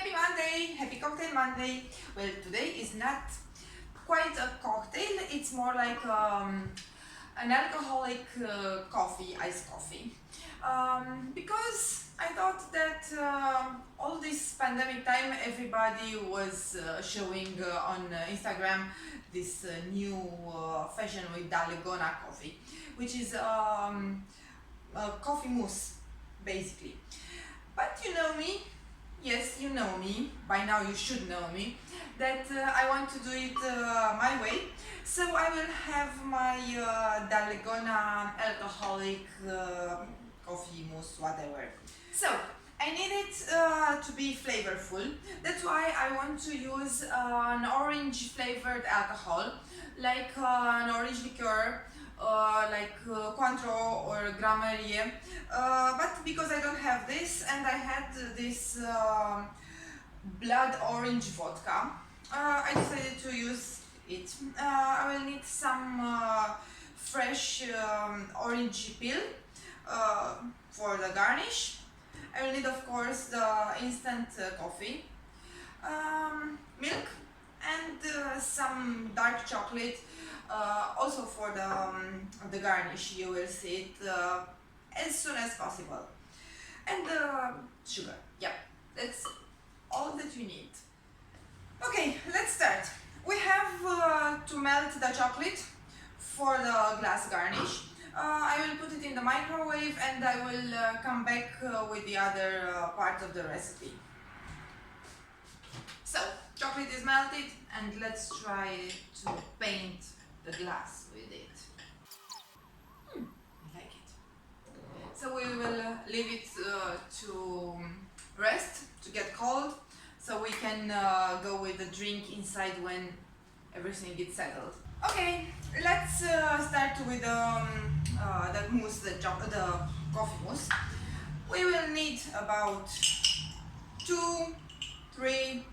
Happy Monday! Happy Cocktail Monday! Well, today is not quite a cocktail, it's more like an alcoholic coffee, iced coffee. Because I thought that all this pandemic time everybody was showing on Instagram this new fashion with Dalgona coffee, which is a coffee mousse basically. But you know me, yes, you know me, by now you should know me, that I want to do it my way. So I will have my Dalgona alcoholic coffee mousse, whatever. So I need it to be flavorful. That's why I want to use an orange flavored alcohol, like an orange liqueur, like Cointreau or Grand Marnier. But because I don't have this and I had this blood orange vodka, I decided to use it. I will need some fresh orange peel for the garnish. I will need, of course, the instant coffee, milk, and some dark chocolate. Also for the garnish, you will see it as soon as possible. And sugar. Yeah, that's all that you need. Okay, let's start. We have to melt the chocolate for the glass garnish. I will put it in the microwave and I will come back with the other part of the recipe. So, chocolate is melted and let's try to paint the glass with it. I like it. So we will leave it to rest, to get cold, so we can go with the drink inside when everything gets settled. Okay, let's start with the mousse, the coffee mousse. We will need about 2-3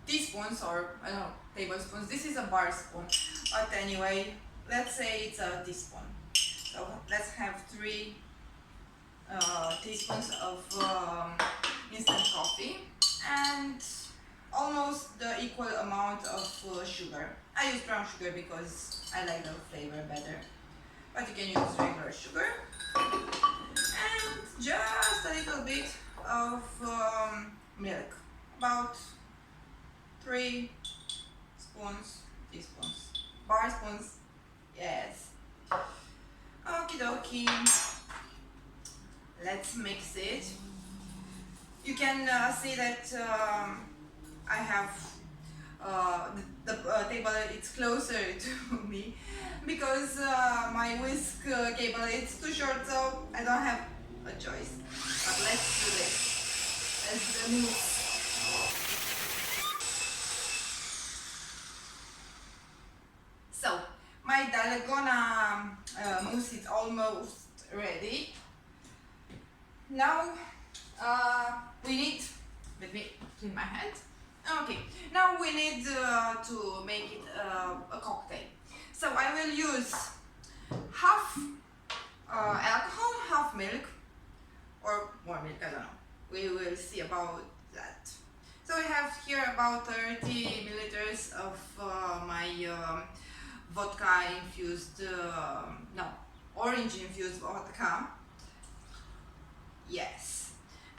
teaspoons, or I don't know, tablespoons. This is a bar spoon, but anyway, let's say it's a teaspoon. So let's have 3 teaspoons of instant coffee and almost the equal amount of sugar. I use brown sugar because I like the flavor better, but you can use regular sugar. And just a little bit of milk, about 3 teaspoons, bar spoons, yes. Okie dokie, let's mix it. You can see that I have the table, it's closer to me because my whisk cable is too short, so I don't have a choice. But let's do this. Let's do the mousse. So my Dalgona mousse is almost ready. Now we need, let me clean my hand. Okay, now we need to make it a cocktail. So I will use half alcohol, half milk, or more milk, I don't know. We will see about that. So we have here about 30 milliliters of my vodka infused, no, orange infused vodka. Yes.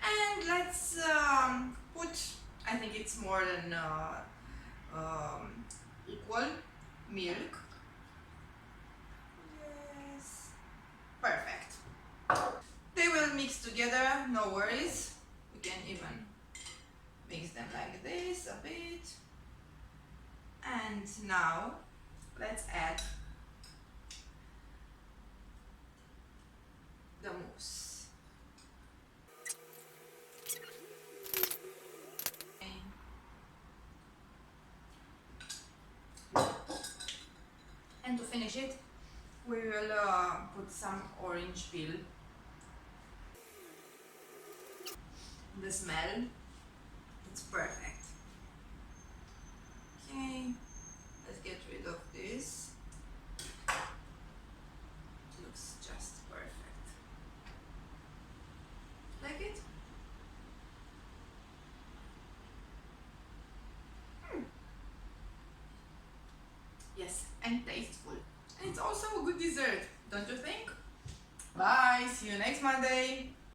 And let's put, I think it's more than equal milk. Yes. Perfect. They will mix together, no worries. We can even mix them like this a bit. And now let's add the mousse. And to finish it, we will put some orange peel. The smell, it's perfect. Okay, let's get rid of this. It looks just perfect. Like it? Yes, and tasteful. And it's also a good dessert, don't you think? Bye, see you next Monday.